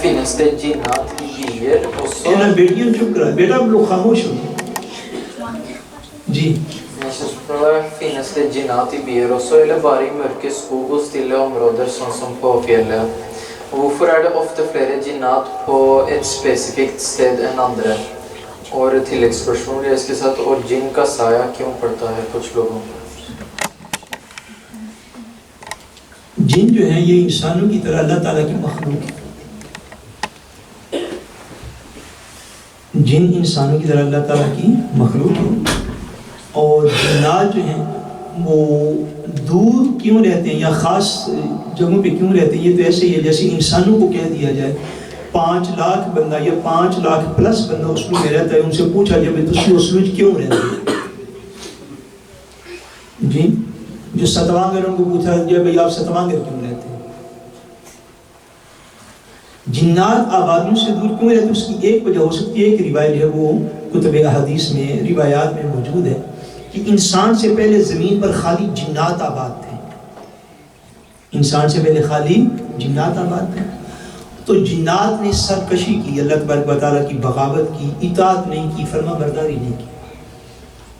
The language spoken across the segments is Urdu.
finnes det jinnat i byer også? بیٹیاں چپ کرا بیٹا آپ لوگ خاموش ہو جی Neste spørsmål er, finnes det jinnat i byer også, eller bare i mørke skog og stille områder, sånn som på fjellet? Og hvorfor er det ofte flere jinnat på et spesifikt sted enn andre? اور tilleggsspørsmål ہے اس کے ساتھ, اور جن کا سایہ کیوں پڑتا ہے کچھ لوگوں پر؟ جن جو ہیں یہ انسانوں کی طرح اللہ تعالیٰ کی مخلوق ہے. جن انسانوں کی طرح اللہ تعالیٰ کی مخلوق ہے, اور جنات جو ہیں وہ دور کیوں رہتے ہیں یا خاص جگہوں پہ کیوں رہتے ہیں؟ یہ تو ایسے ہی ہے جیسے انسانوں کو کہہ دیا جائے 5 لاکھ بندہ یا 5 لاکھ پلس بندہ اسلو میں رہتا ہے, ان سے پوچھا جائے بھائی تسی اسلو کیوں رہتے ہیں جی؟ جو ستوانگر ان کو پوچھا جائے بھائی آپ ستوانگر کیوں رہتے ہیں؟ جنات آبادیوں سے دور کیوں رہتے ہیں؟ اس کی ایک وجہ ہو سکتی ہے کہ روایت جو ہے وہ کتب احادیث میں روایات میں موجود ہے کہ انسان سے پہلے زمین پر خالی جنات آباد تھے. انسان سے پہلے خالی جنات آباد تھے, تو جنات نے سرکشی کی, اللہ تبارک و تعالیٰ کی بغاوت کی, اطاعت نہیں کی, فرما برداری نہیں کی.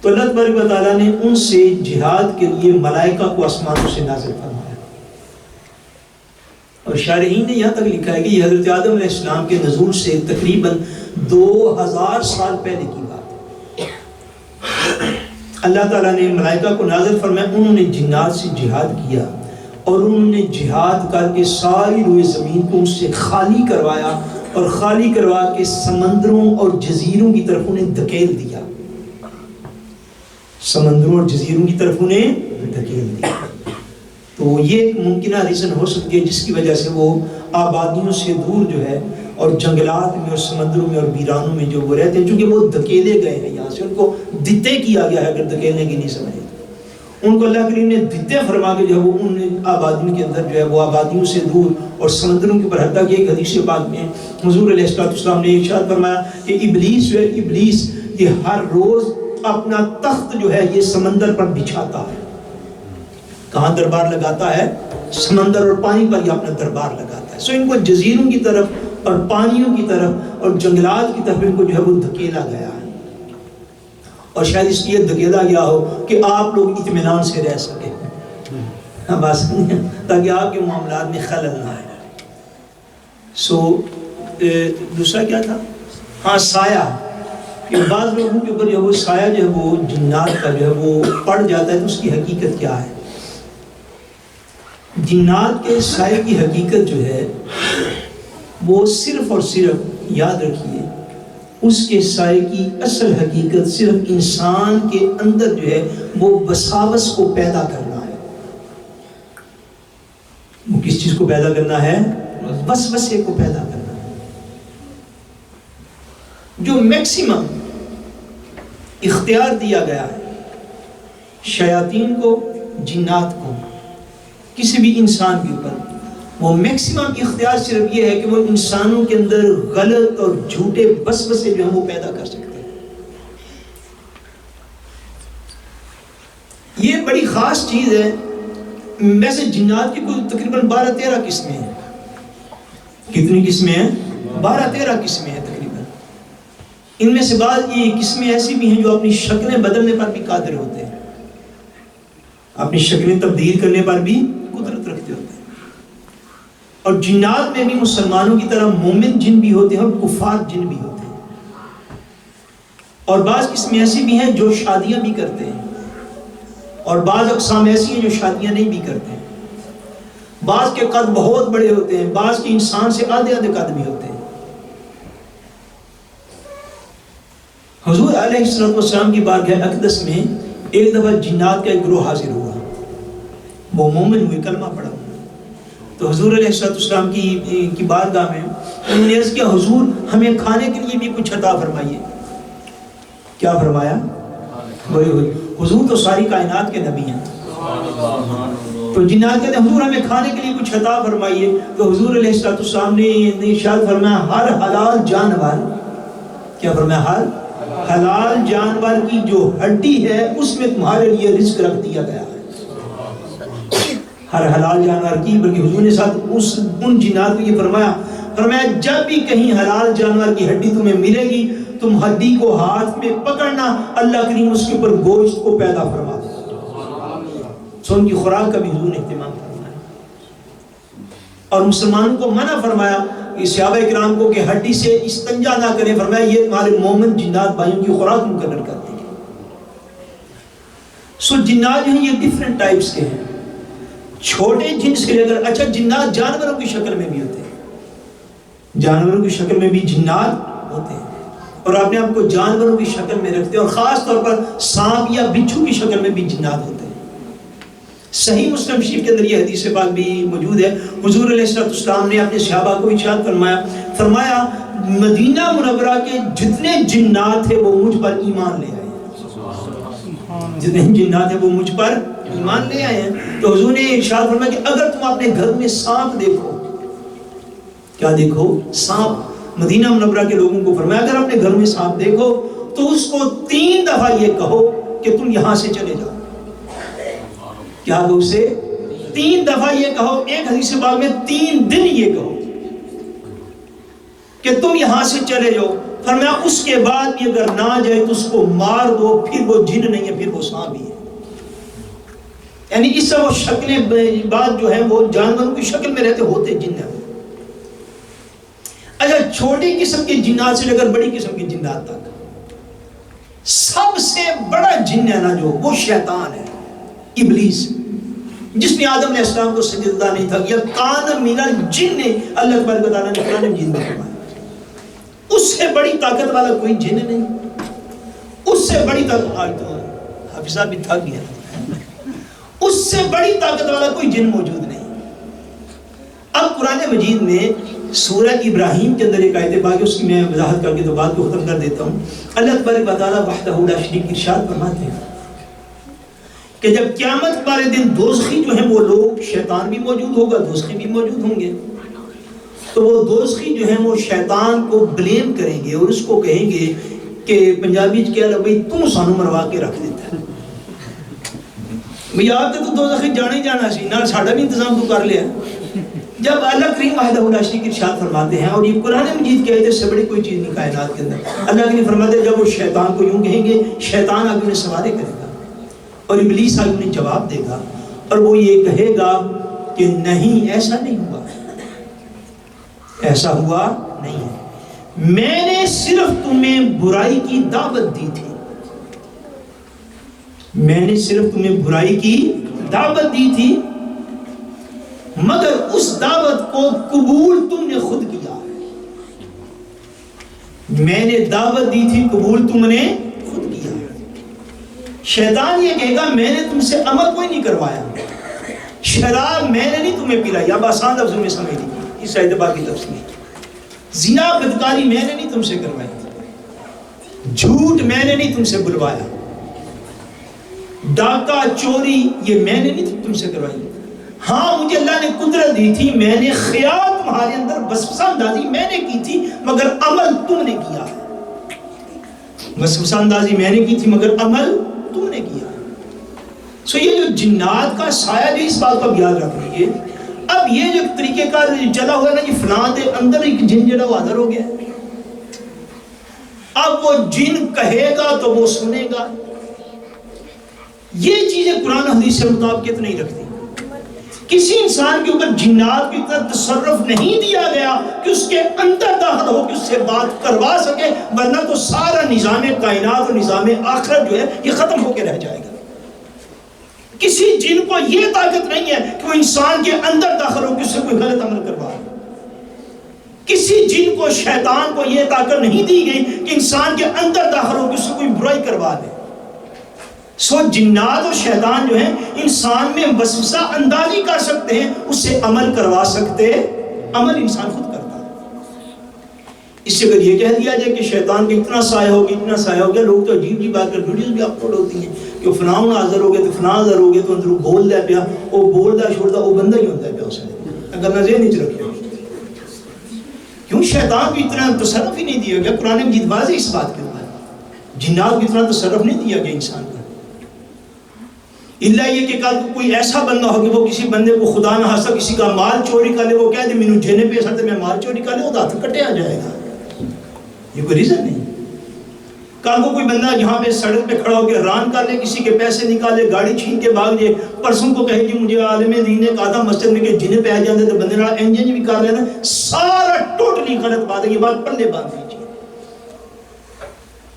تو اللہ تبارک و تعالیٰ نے ان سے جہاد کے لیے ملائکہ کو آسمانوں سے نازل فرمایا. اور شارحین نے یہاں تک لکھا ہے کہ یہ حضرت آدم علیہ السلام کے نزول سے تقریباً 2000 سال پہلے کی بات ہے. اللہ تعالیٰ نے ملائکہ کو نازل فرمایا, انہوں نے جنات سے جہاد کیا اور انہوں نے جہاد کر کے ساری روئے زمین کو ان سے خالی کروایا, اور خالی کروا کے سمندروں اور جزیروں کی طرف انہیں دھکیل دیا. سمندروں اور جزیروں کی طرف انہیں دھکیل دیا. تو یہ ایک ممکنہ ریزن ہو سکتی ہے جس کی وجہ سے وہ آبادیوں سے دور جو ہے اور جنگلات میں اور سمندروں میں اور ویرانوں میں جو وہ رہتے ہیں, چونکہ وہ دھکیلے گئے ہیں یہاں سے, ان کو دتے کیا گیا ہے, اگر دھکیلنے کی نہیں سمجھے ان کو اللہ کریم نے دتے فرما کے جو ہے وہ ان آبادیوں کے اندر جو ہے وہ آبادیوں سے دور اور سمندروں کے اوپر, حتیٰ کہ ایک حدیث پاک میں حضور علیہ السلام نے ارشاد فرمایا کہ ابلیس جو ہے, ابلیس یہ ہر روز اپنا تخت جو ہے یہ سمندر پر بچھاتا ہے. کہاں دربار لگاتا ہے؟ سمندر اور پانی پر یہ اپنا دربار لگاتا ہے. سو ان کو جزیروں کی طرف اور پانیوں کی طرف اور جنگلات کی طرف ان کو جو ہے وہ دھکیلا گیا ہے, اور شاید اس لیے دھکیلا گیا ہو کہ آپ لوگ اطمینان سے رہ سکیں, تاکہ آپ کے معاملات میں خلل نہ آئے. سو دوسرا کیا تھا؟ ہاں سایہ, کہ بعض لوگوں کے اوپر جو وہ سایہ جو ہے وہ جنات کا جو ہے وہ پڑ جاتا ہے, تو اس کی حقیقت کیا ہے؟ جنات کے سائے کی حقیقت جو ہے وہ صرف اور صرف یاد رکھیے, اس کے سائے کی اصل حقیقت صرف انسان کے اندر جو ہے وہ وساوس کو پیدا کرنا ہے. وہ کس چیز کو پیدا کرنا ہے؟ وسوسے کو پیدا کرنا ہے. جو میکسیمم اختیار دیا گیا ہے شیاطین کو, جنات کو, کسی بھی انسان کے اوپر, وہ میکسیمم اختیار صرف یہ ہے کہ وہ انسانوں کے اندر غلط اور جھوٹے وسوسے جو ہیں وہ پیدا کر سکتے ہیں. یہ بڑی خاص چیز ہے. ویسے جنات کی کوئی تقریباً 12-13 قسمیں ہیں. کتنی قسمیں ہیں؟ 12-13 قسمیں ہیں تقریباً. ان میں سے بعض یہ قسمیں ایسی بھی ہیں جو اپنی شکلیں بدلنے پر بھی قادر ہوتے ہیں, اپنی شکلیں تبدیل کرنے پر بھی قدرت رکھتے ہوتے ہیں. اور جنات میں بھی مسلمانوں کی طرح مومن جن بھی ہوتے ہیں اور کفار جن بھی ہوتے ہیں. اور بعض قسمیں ایسی بھی ہیں جو شادیاں بھی کرتے ہیں, اور بعض اقسام ایسی ہیں جو شادیاں نہیں بھی کرتے ہیں. بعض کے قد بہت بڑے ہوتے ہیں, بعض کے انسان سے آدھے قد بھی ہوتے ہیں. حضور علیہ السلام کی بارگاہ اقدس میں ایک دفعہ جنات کا ایک گروہ حاضر ہوا. وہ مومن ہوئے, کلمہ پڑھا. تو حضور علیہ السلام کی بارگاہ میں انہوں نے عرض کیا, حضور ہمیں کھانے کے لیے بھی کچھ عطا فرمائیے. کیا فرمایا؟ حضور تو ساری کائنات کے نبی ہیں. تو جنات کہتے ہیں حضور ہمیں کھانے کے لیے کچھ عطا فرمائیے. تو حضور علیہ السلام نے ارشاد فرمایا, ہر حلال جانور, کیا فرمایا؟ ہر حلال جانور کی جو ہڈی ہے اس میں تمہارے لیے رزق رکھ دیا گیا ہے. ہر حلال جانور کی, بلکہ حضور نے ساتھ ان جنات کو یہ فرمایا فرمایا جب بھی کہیں حلال جانور کی ہڈی تمہیں ملے گی تم ہڈی کو ہاتھ میں پکڑنا، اللہ کریم اس کے اوپر گوشت کو پیدا فرما دے. سو ان کی خوراک کا بھی حضور نے اہتمام فرمایا اور مسلمانوں کو منع فرمایا کہ صحابہ کرام کو کہ ہڈی سے استنجا نہ کریں. فرمایا یہ تمہارے مومن جنات بھائیوں کی خوراک مقرر کر دیں گے. سو جنات جو ہیں یہ ڈیفرنٹ ٹائپس کے ہیں. چھوٹے جنس کے اگر اچھا جنات جانوروں کی شکل میں بھی ہوتے ہیں، جانوروں کی شکل میں بھی جنات ہوتے ہیں اور اپنے آپ کو جانوروں کی شکل میں رکھتے ہیں، اور خاص طور پر سانپ یا بچھو کی شکل میں بھی جنات ہوتے ہیں. صحیح مسلم شریف کے اندر یہ حدیث پاک بھی موجود ہے. حضور علیہ السلام نے اپنے صحابہ کو ارشاد فرمایا مدینہ منورہ کے جتنے جنات تھے وہ مجھ پر ایمان لے آئے. جتنے جنات ہیں وہ مجھ پر ایمان لے آئے ہیں. تو حضور نے ارشاد فرمایا کہ اگر تم اپنے گھر میں سانپ دیکھو، کیا دیکھو؟ سانپ. مدینہ منورہ کے لوگوں کو فرمایا اگر اپنے گھر میں سانپ دیکھو تو اس کو 3 دفعہ یہ کہو کہ تم یہاں سے چلے جاؤ. کیا کہ اسے 3 دفعہ یہ کہو. ایک حدیث پاک میں 3 دن یہ کہو کہ تم یہاں سے چلے جاؤ. فرمایا اس کے بعد بھی اگر نہ جائے تو اس کو مار دو، پھر وہ جن نہیں ہے، پھر وہ سانپ ہی ہے. یعنی اس سے وہ شکلیں بعد جو ہے وہ جانوروں کی شکل میں رہتے ہوتے جن ہیں. اچھا چھوٹی قسم کے جنات سے لے کر بڑی قسم کے جنات تک سب سے بڑا جن ہے نا جو وہ شیطان ہے، ابلیس، جس نے آدم علیہ السلام کو سجدہ نہیں تھا. یا کان من الجن، اللہ تبارک و تعالیٰ نے قرآن مجید میں فرمایا اس سے بڑی طاقت والا کوئی جن نہیں. اس سے بڑی طاقت، آج تو حافظ صاحب بھی تھک گیا، اس سے بڑی طاقت والا کوئی جن موجود نہیں. اب قرآن مجید میں سورہ ابراہیم کے اندر ایک آیت پاک ہے، اس کی میں وضاحت کر کے تو بات کو ختم کر دیتا ہوں. اللہ تبارک و تعالیٰ وحدہ لا شریک ارشاد فرماتے ہیں کہ جب قیامت والے دن دوزخی جو ہیں وہ لوگ، شیطان بھی موجود ہوگا، دوزخی بھی موجود ہوں گے، تو وہ دوزخی جو ہیں وہ شیطان کو بلیم کریں گے اور اس کو کہیں گے کہ پنجابی کہہ لو بھائی تو سانو مروا کے رکھ دیتا ہے بھئی آپ تو دوزخی جانا ہی جانا سی، نہ ساڈا بھی انتظام تو کر لیا. جب اللہ کریم وحدہ لا شریک ارشاد فرماتے ہیں، اور یہ قرآن مجید کے آیت سے بڑی کوئی چیز نہیں کائنات کے اندر. اللہ نے فرماتے جب وہ شیطان کو یوں کہیں گے، شیطان آگے انہیں سوالے کرے گا اور ابلیس آگے انہیں جواب دے گا اور وہ یہ کہے گا کہ نہیں ایسا نہیں ہوا، ایسا ہوا نہیں ہے، میں نے صرف تمہیں برائی کی دعوت دی تھی، میں نے صرف تمہیں برائی کی دعوت دی تھی، مگر اس دعوت کو قبول تم نے خود کیا. میں نے دعوت دی تھی، قبول تم نے خود کیا. شیطان یہ کہے گا میں نے تم سے عمل کوئی نہیں کروایا، شراب میں نے نہیں تمہیں پلائی. اب آسان لفظوں میں سمجھ لیجیے اس آیت پاک کی تفسیر. زنا بدکاری میں نے نہیں تم سے کروائی، جھوٹ میں نے نہیں تم سے بلوایا، ڈاکہ چوری یہ میں نے نہیں تم سے کروائی. ہاں مجھے اللہ نے قدرت دی تھی، میں نے خیال تمہارے اندر وسوسہ اندازی میں نے کی تھی، مگر عمل تم نے کیا. وسوسہ اندازی میں نے کی تھی مگر عمل تم نے کیا. سو یہ جو جنات کا سایہ جو اس بات کو یاد رکھ لیجیے. اب یہ جو طریقہ کار چلا ہوا ہے نا، یہ فلاں دے اندر ایک جن جڑا وہ حاضر ہو گیا. اب وہ جن کہے گا تو وہ سنے گا. یہ چیزیں قرآن حدیث سے مطابقت نہیں رکھتی. کسی انسان کے اوپر جنات کی طرح تصرف نہیں دیا گیا کہ اس کے اندر داخل ہو کہ اس سے بات کروا سکے، ورنہ تو سارا نظام کائنات اور نظام آخرت جو ہے یہ ختم ہو کے رہ جائے گا. کسی جن کو یہ طاقت نہیں ہے کہ وہ انسان کے اندر داخل ہو کہ اس سے کوئی غلط عمل کروا. کسی جن کو، شیطان کو یہ طاقت نہیں دی گئی کہ انسان کے اندر داخل ہو کہ اس سے کوئی برائی کروا دے. سو جنات اور شیطان جو ہیں انسان میں وسوسہ اندازی کر سکتے ہیں، اس سے عمل کروا سکتے، عمل انسان خود کرتا ہے. اس سے اگر یہ کہہ دیا جائے کہ شیطان کا اتنا سایہ ہو گیا، اتنا سایہ ہو گیا، لوگ تو عجیب عجیب بات کر ویڈیوز بھی اپلوڈ ہوتی ہیں کہ فلاں حاضر ہو گئے تو فلاں حاضر ہو گئے تو اندروں بول دیا پیا، وہ بول دا چھوڑ دا وہ بندہ ہی ہوتا ہے پیا. اس نے اگر نہ ذہن نہیں رکھے کیوں شیطان کو اتنا تصرف ہی نہیں دیا گیا. قرآن مجید واضح اس بات کے اوپر، جنات کو اتنا تصرف نہیں دیا گیا انسان کو. اللہ یہ کہ کل کو کوئی ایسا بندہ ہو کہ وہ کسی بندے کو خدا نہ خاصہ کسی کا مال چوری کر لے, وہ کہہ دے مینوں جن پہ ساتھ میں مال چوری کر لے, وہ ہاتھ کٹے آ جائے گا. یہ کوئی ریزن نہیں. کل کو کوئی بندہ جہاں پہ سڑک پہ کھڑا ہو کے ران کر لے, کسی کے پیسے نکالے, گاڑی چھین کے بھاگ جائے, پرسوں کو کہے کہ مجھے عالم دین نے کہا تھا مسجد میں کہ جن پہ آ جاتے تو بندے نال انجن بھی کر لینا, سارا ٹوٹلی غلط بات ہے. یہ بات پلے باندھ دیجیے.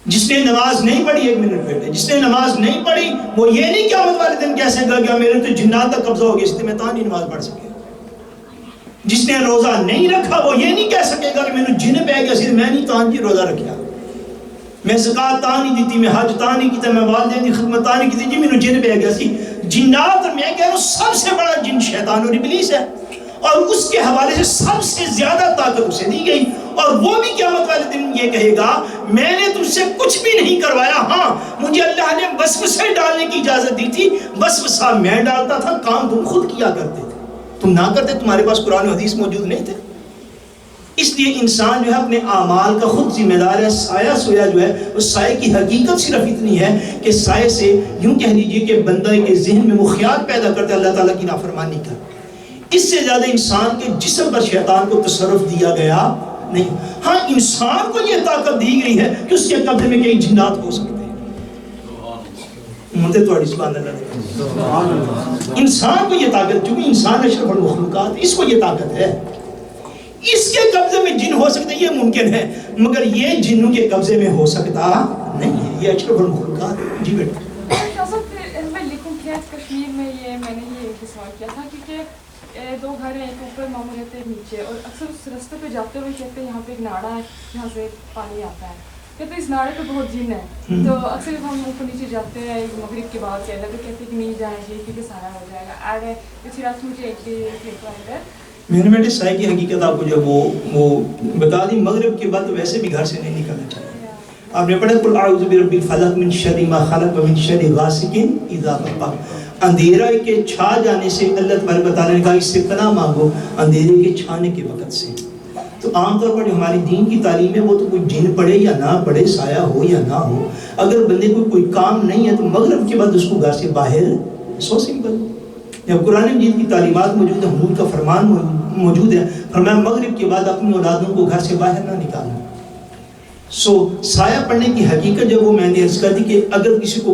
جس نے نماز نہیں پڑھی, ایک منٹ بیٹے, جس نے نماز نہیں پڑھی وہ یہ نہیں قیامت والے دن کہہ سکے گا میرے تو جنات کا قبضہ ہو گیا اس لیے میں تاں نہیں نماز پڑھ سکے. جس نے روزہ نہیں رکھا وہ یہ نہیں کہہ سکے گا کہ میں نے جن پہ گیا اس لیے میں نہیں تاں جی روزہ رکھا, میں زکات تاں نہیں دیتی, میں حج تاں نہیں کیتا, میں والدین کی خدمت تاں نہیں کیتی, جی میں نے جن پہ گیا سی. جنات میں کہہ رہا ہوں سب سے بڑا جن شیطان اور ابلیس ہے, اور اس کے حوالے سے سب سے زیادہ طاقت اسے دی گئی, اور وہ بھی قیامت والے دن یہ کہے گا میں نے تم سے کچھ بھی نہیں کروایا, ہاں مجھے اللہ نے وسوسے ڈالنے کی اجازت دی تھی, وسوسہ میں ڈالتا تھا, کام تم خود کیا کرتے تھے, تم نہ کرتے, تمہارے پاس قرآن و حدیث موجود نہیں تھے. اس لیے انسان جو ہے اپنے اعمال کا خود ذمہ دار ہے. سایہ سویا جو ہے اس سائے کی حقیقت صرف اتنی ہے کہ سائے سے یوں کہہ لیجیے کہ بندہ کے ذہن میں وہ خیال پیدا کرتا ہے اللہ تعالیٰ کی نافرمانی کا. اس سے زیادہ انسان کے جسم پر شیطان کو تصرف دیا گیا نہیں. ہاں انسان کو یہ طاقت دی گئی ہے کہ اس کے قبضے میں کئی جنات ہو سکتے ہیں. انسان کو یہ طاقت, چونکہ انسان اشرف المخلوقات, اس کو یہ طاقت ہے, اس کے قبضے میں جن ہو سکتے, یہ ممکن ہے, مگر یہ جنوں کے قبضے میں ہو سکتا نہیں ہے. یہ اشرف المخلوقات ہے. جی بیٹا. میں لکھوں کہ کشمیر میں یہ میں نے یہ سوال کیا تھا کیونکہ دو گھر ہیں, ایک اوپر ماموں رہتے ہیں نیچے, اور اکثر اس راستے پہ جاتے ہوئے کہتے ہیں یہاں پہ ایک ناڑا ہے جہاں سے پانی آتا ہے, کہتے ہیں اس ناڑے پہ بہت جن ہے. تو اکثر ہم اوپر نیچے جاتے ہیں مغرب کے بعد کہتے ہیں, کہتے ہیں کہ نہیں جائیں گے کیونکہ سایہ ہو جائے گا. ایڈ ہے اسی رات مجھے ایک ہے میرے بیٹے سائے کی حقیقت آپ کو جب وہ بتا دی, مغرب کے بعد ویسے بھی گھر سے نہیں نکلنا چاہیے. آپ نے پڑھا قل اعوذ برب الفلق من شر ما خلق ومن شر غاسق اذا وقب. اندھیرا کے چھا جانے سے اللہ تبارک و تعالیٰ نے کہا اس سے پناہ مانگو اندھیرے کے چھانے کے وقت سے. تو عام طور پر جو ہماری دین کی تعلیم ہے وہ تو کوئی جن پڑے یا نہ پڑے, سایہ ہو یا نہ ہو, اگر بندے کو کوئی کام نہیں ہے تو مغرب کے بعد اس کو گھر سے باہر, سو سمپل. جب قرآن مجید کی تعلیمات موجود ہیں, حضور کا فرمان موجود ہے, فرمایا مغرب کے بعد اپنی اولادوں کو گھر سے باہر نہ نکالنا. سو سایہ پڑنے کی حقیقت جب وہ میں نے عرض کر دی کہ اگر کسی کو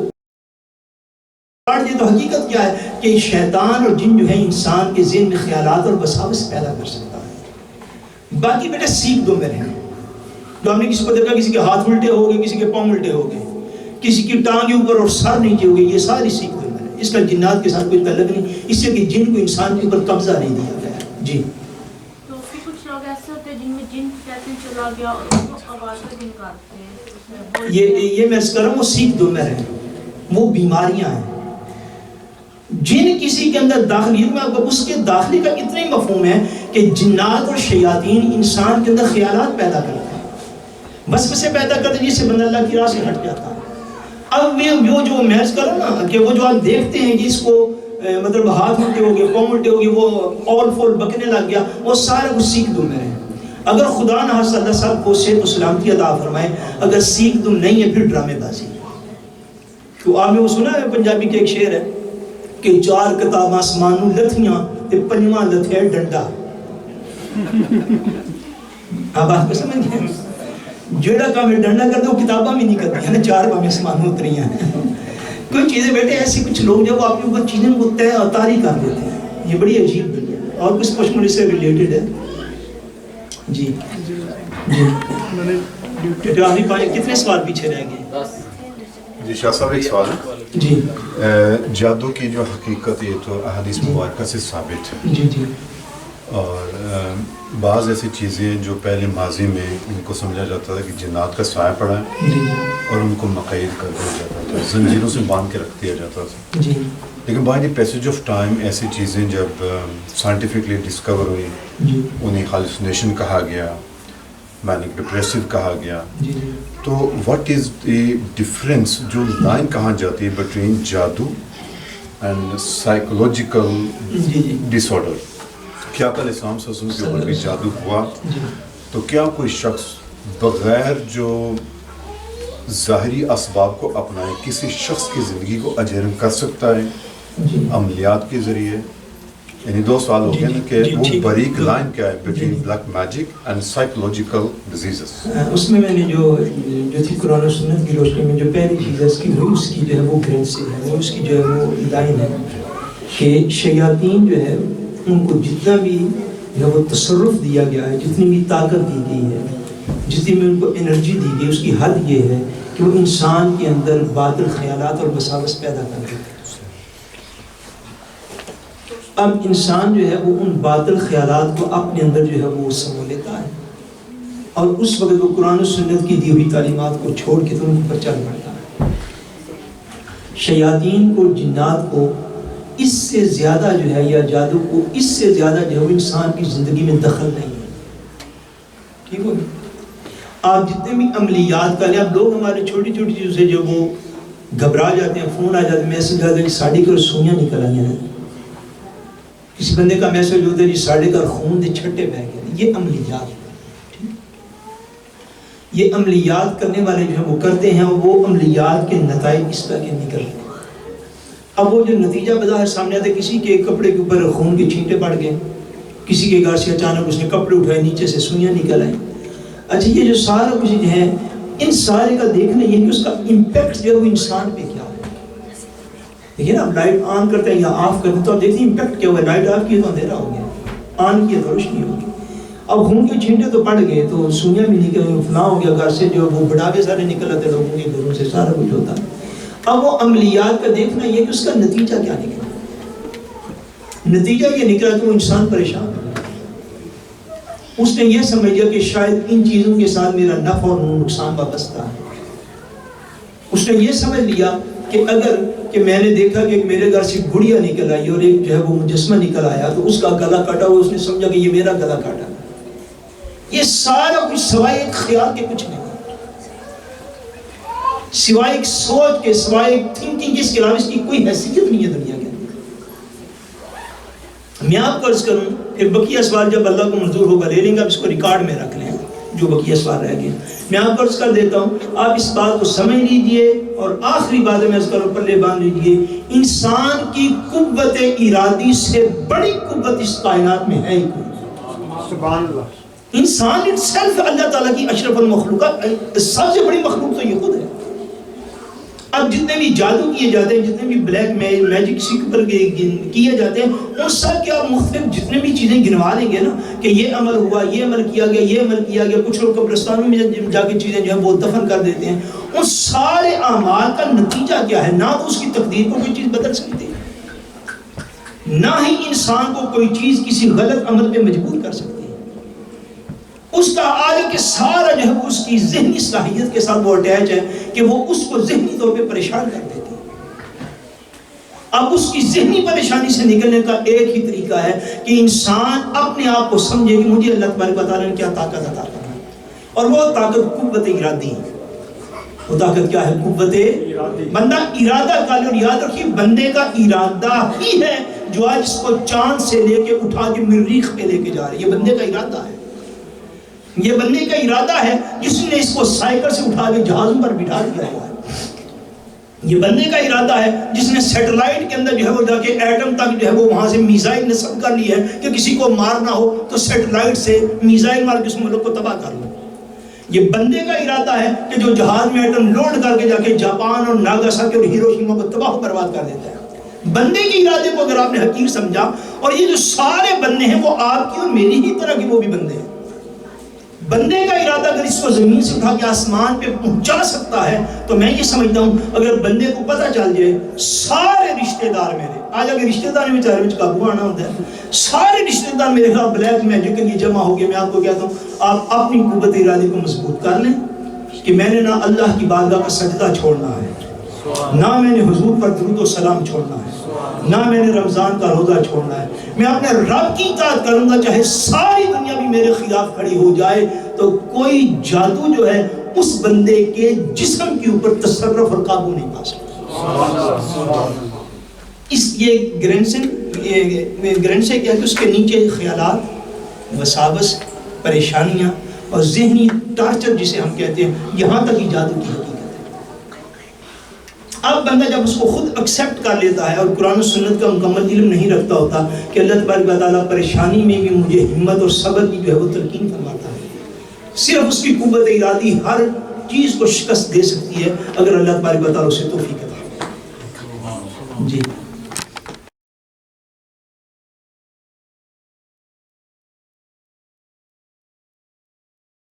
کاٹ دے تو حقیقت کیا ہے کہ شیطان اور جن جو ہے انسان کے ذہن میں خیالات اور وساوس پیدا کر سکتا ہے. باقی بیٹا سیکھ دو میرے ہیں, تو ہم نے کسی کو دیکھا کسی کے ہاتھ الٹے ہو گئے, کسی کے پاؤں الٹے ہو گئے, کسی کی ٹانگیں اوپر اور سر نیچے ہو گئے, یہ ساری سیکھ دو میرے. اس کا جنات کے ساتھ کوئی تعلق نہیں, اس سے کہ جن کو انسان کے اوپر قبضہ نہیں دیا گیا. جی تو پھر کچھ لوگ ایسے ہوتے ہیں جن میں جن کہتے ہیں چلا گیا اور اس کو آواز کا جن کرتے ہیں. یہ میں اس کر رہا ہوں, وہ سیکھ دو میرے, وہ بیماریاں ہیں. جن کسی کے اندر داخلی, میں آپ کو اس کے داخلے کا اتنا ہی مفہوم ہے کہ جنات اور شیاطین انسان کے اندر خیالات پیدا کرتے ہیں, وسوسے پیدا کرتے ہیں جس سے بندہ اللہ کی راہ سے ہٹ جاتا ہے. اب وہ جو میں عرض کروں نا کہ وہ جو آپ دیکھتے ہیں کہ اس کو مطلب ہاتھ الٹے ہو گئے, پاؤں الٹے ہو گئے, وہ آل فول بکنے لگ گیا, وہ سارے کچھ سیکھ دو میرے. اگر خدا نہ خاصہ اللہ صاحب کو صحت و سلامتی عطا فرمائے, اگر سیکھ دو نہیں ہے پھر ڈرامے بازی. تو آپ نے وہ سنا ہے پنجابی کے ایک شعر ہے کہ چار کتاب آسمانوں لتھیاں تے پنجواں لتھیا ڈنڈا. آپ آپ کو سمجھ گئے, جیڑا کام ڈنڈا کرتے وہ کتاباں بھی نہیں کرتی ہیں نا, چار کام آسمانوں اتری ہیں. کوئی چیزیں بیٹے ایسی کچھ لوگ جب آپ کے اوپر چیزیں کو طے اتاری کر دیتے ہیں, یہ بڑی عجیب دنیا ہے. اور کچھ پشمن اس سے ریلیٹڈ ہے. جی جی آخری کتنے سوال پیچھے رہ گئے؟ جی شاہ صاحب ایک سوال ہے. جی جادو کی جو حقیقت یہ تو احادیث مبارکہ سے ثابت ہے, جی جی, اور بعض ایسی چیزیں جو پہلے ماضی میں ان کو سمجھا جاتا تھا کہ جنات کا سایہ پڑا ہے جی اور ان کو مقید کر دیا جاتا تھا, زنجیروں سے باندھ کے رکھ دیا جاتا تھا. جی لیکن by the passage of time ایسی چیزیں جب سائنٹیفکلی ڈسکور ہوئی, جی انہیں ہالوسینیشن کہا گیا, مینک ڈپریسو کہا گیا. جی, تو واٹ از دی ڈفرینس, جو لائن کہاں جاتی ہے بٹوین جادو اینڈ سائیکولوجیکل جی ڈس آرڈر؟ کیا کل اسلام صلی اللہ علیہ وسلم کے اوپر بھی جادو ہوا تو کیا کوئی شخص بغیر جو ظاہری اسباب کو اپنائے کسی شخص کی زندگی کو اجیرن کر سکتا ہے؟ جی عملیات کے ذریعے، یعنی دو سوال ہو گئے نا کہ جی، وہ ٹھیک۔ باریک لائن کیا ہے بٹوین جی۔ Black magic and psychological diseases? اس میں نے جو تھی قرآن و سنت کی روشنی میں جو پہلی چیز ہے اس کی وہ اس کی جو ہے وہ گرین سے ہے، وہ اس کی جو ہے وہ لائن ہے کہ شیاطین جو ہے ان کو جتنا بھی جو ہے وہ تصرف دیا گیا ہے، جتنی بھی طاقت دی گئی ہے، جتنی بھی ان کو انرجی دی گئی، اس کی حد یہ ہے کہ وہ انسان کے اندر باطل خیالات اور وساوس پیدا کر دیتے ہیں۔ اب انسان جو ہے وہ ان باطل خیالات کو اپنے اندر جو ہے وہ سمو لیتا ہے، اور اس وقت وہ قرآن و سنت کی دی ہوئی تعلیمات کو چھوڑ کے تو ان پر چل پڑتا ہے۔ شیاطین کو، جنات کو اس سے زیادہ جو ہے، یا جادو کو اس سے زیادہ جو ہے وہ انسان کی زندگی میں دخل نہیں ہے، ٹھیک ہو؟ آپ جتنے بھی عملیات کریں، اب لوگ ہمارے چھوٹی چھوٹی چیزوں سے جو وہ گھبرا جاتے ہیں، فون آ جاتے ہیں، میسج آتے ہیں کہ ساڑی کرو سوئیاں نکل آئی ہیں، کسی بندے کا میسج ہوتا ہے جی ساڑھے کر خون دے چھٹے بہ گئے، یہ عملیات، یہ عملیات کرنے والے جو ہیں وہ کرتے ہیں، وہ عملیات کے نتائج اس طرح کے نکلتے ہیں۔ اب وہ جو نتیجہ بظاہر سامنے آتا ہے، کسی کے کپڑے کے اوپر خون کے چھینٹے پڑ گئے، کسی کے گھر سے اچانک اس نے کپڑے اٹھائے، نیچے سے سوئیاں نکل آئیں۔ اچھا یہ جو سارا کچھ جو ہے، ان سارے کا دیکھنا یہ کہ اس کا امپیکٹ جو ہے وہ انسان پہ کیا ہے۔ دیکھیے نا، آپ لائٹ آن کرتے ہیں یا آف کرتے ہیں تو آپ دیکھتے ہیں امپیکٹ کیا ہوا ہے۔ لائٹ آف کی تو اندھیرا ہو گیا، آن کی تو روشنی ہو گئی۔ اب خون کے چھینٹے تو پڑ گئے تو سوئیاں بھی نکل گئی، فلاں ہو گیا، گھر سے جو وہ بڑھاپے سارے نکل آتے لوگوں کے گھروں سے، سارا کچھ ہوتا ہے۔ اب وہ عملیات کا دیکھنا یہ کہ اس کا نتیجہ کیا نکلا۔ نتیجہ یہ نکلا کہ وہ انسان پریشان ہو گیا، اس نے یہ سمجھ لیا کہ شاید ان چیزوں کے ساتھ میرا نفع اور نقصان وابستہ ہے۔ اس نے یہ سمجھ لیا کہ اگر کہ میں نے دیکھا کہ میرے گھر سے گڑیا نکل آئی اور ایک جو ہے وہ مجسمہ نکل آیا تو اس کا گلا کاٹا ہوا، اس نے سمجھا کہ یہ میرا گلا کاٹا۔ یہ سارا کچھ سوائے ایک خیال کے کچھ نہیں، سوائے ایک سوچ کے، سوائے ایک تھنکنگ کے، اس کے علاوہ اس کی کوئی حیثیت نہیں ہے دنیا کے اندر۔ میں آپ کو عرض کروں، پھر بقیہ سوال جب اللہ کو منظور ہوگا لے لیں گے، آپ اس کو ریکارڈ میں رکھ لیں جو بقیہ سوال رہ گئے۔ میں آپ کو عرض کر دیتا ہوں، آپ اس بات کو سمجھ لیجئے، اور آخری بات میں عرض کروں، پلے باندھ لیجئے، انسان کی قوت ارادی سے بڑی قوت اس کائنات میں ہے ہی کوئی۔ سبحان اللہ۔ انسان اٹسیلف اللہ تعالیٰ کی اشرف المخلوقات، سب سے بڑی مخلوق تو یہ خود ہے۔ اب جتنے بھی جادو کیے جاتے ہیں، جتنے بھی بلیک میجک کسی پر کیے جاتے ہیں، ان سب کے آپ مختلف جتنے بھی چیزیں گنوا لیں گے نا کہ یہ عمل ہوا، یہ عمل کیا گیا، یہ عمل کیا گیا، کچھ لوگ قبرستانوں میں جا کے چیزیں جو ہے وہ دفن کر دیتے ہیں، ان سارے اعمال کا نتیجہ کیا ہے؟ نہ تو اس کی تقدیر کو کوئی چیز بدل سکتی ہے، نہ ہی انسان کو کوئی چیز کسی غلط عمل پہ مجبور کر سکتی ہے۔ اس کا آگے کہ سارا جو ہے وہ اس کی ذہنی صلاحیت کے ساتھ وہ اٹیچ ہے کہ وہ اس کو ذہنی طور پہ پریشان کر دیتی ہے۔ اب اس کی ذہنی پریشانی سے نکلنے کا ایک ہی طریقہ ہے کہ انسان اپنے آپ کو سمجھے کہ مجھے اللہ تبارک و تعالیٰ نے کیا طاقت عطا کرنا ہے، اور وہ طاقت قوت ارادی ہے۔ وہ طاقت کیا ہے؟ قوت بندہ ارادہ کا، اور یاد رکھیے بندے کا ارادہ ہی ہے جو آج اس کو چاند سے لے کے اٹھا کے مریخ پہ لے کے جا رہے ہیں۔ یہ بندے کا ارادہ ہے، یہ بندے کا ارادہ ہے جس نے اس کو سائیکل سے اٹھا کے جہازوں پر بٹھا دیا ہوا ہے۔ یہ بندے کا ارادہ ہے جس نے سیٹلائٹ کے اندر جو ہے وہ جا کے ایٹم تک جو ہے وہ وہاں سے میزائل نصب کر لی ہے کہ کسی کو مارنا ہو تو سیٹلائٹ سے میزائل مار کے اس ملک کو تباہ کر لو۔ یہ بندے کا ارادہ ہے کہ جو جہاز میں ایٹم لوڈ کر کے جا کے جاپان اور ناگاساکی اور ہیروشیما کو تباہ و برباد کر دیتا ہے۔ بندے کے ارادے کو اگر آپ نے حقیر سمجھا، اور یہ جو سارے بندے ہیں وہ آپ کی اور میری ہی طرح کے وہ بھی بندے ہیں، بندے کا ارادہ اگر اس کو زمین سے اٹھا کے آسمان پہ پہنچا سکتا ہے تو میں یہ سمجھتا ہوں اگر بندے کو پتہ چل جائے سارے رشتہ دار میرے، آج اگر رشتہ دار میں چارے قابو آنا ہوتا ہے، سارے رشتہ دار میرے خلاف بلیک میجک کے لیے جمع ہو گئے، میں آپ کو کہتا ہوں آپ اپنی قوت ارادی کو مضبوط کر لیں کہ میں نے نہ اللہ کی بارگاہ کا سجدہ چھوڑنا ہے، نہ میں نے حضور پر درود و سلام چھوڑنا ہے، نہ میں نے رمضان کا روزہ چھوڑنا ہے، میں اپنے رب کی اطاعت کروں گا چاہے ساری دنیا بھی میرے خلاف کھڑی ہو جائے، تو کوئی جادو جو ہے اس بندے کے جسم کے اوپر تصرف اور قابو نہیں پا سکتا۔ اس یہ گرینڈ سے کیا کہ اس کے نیچے خیالات، وساوس، پریشانیاں اور ذہنی ٹارچر جسے ہم کہتے ہیں، یہاں تک ہی جادو کی حقیقت ہے۔ اب بندہ جب اس کو خود ایکسیپٹ کر لیتا ہے اور قرآن و سنت کا مکمل علم نہیں رکھتا ہوتا کہ اللہ تبارک و تعالیٰ پریشانی میں بھی مجھے ہمت اور صبر کی جو ہے وہ تلقین فرماتا ہے. صرف اس کی قوت ارادی ہر چیز کو شکست دے سکتی ہے اگر اللہ تبارک و تعالیٰ اسے توفیق عطا کرے. جی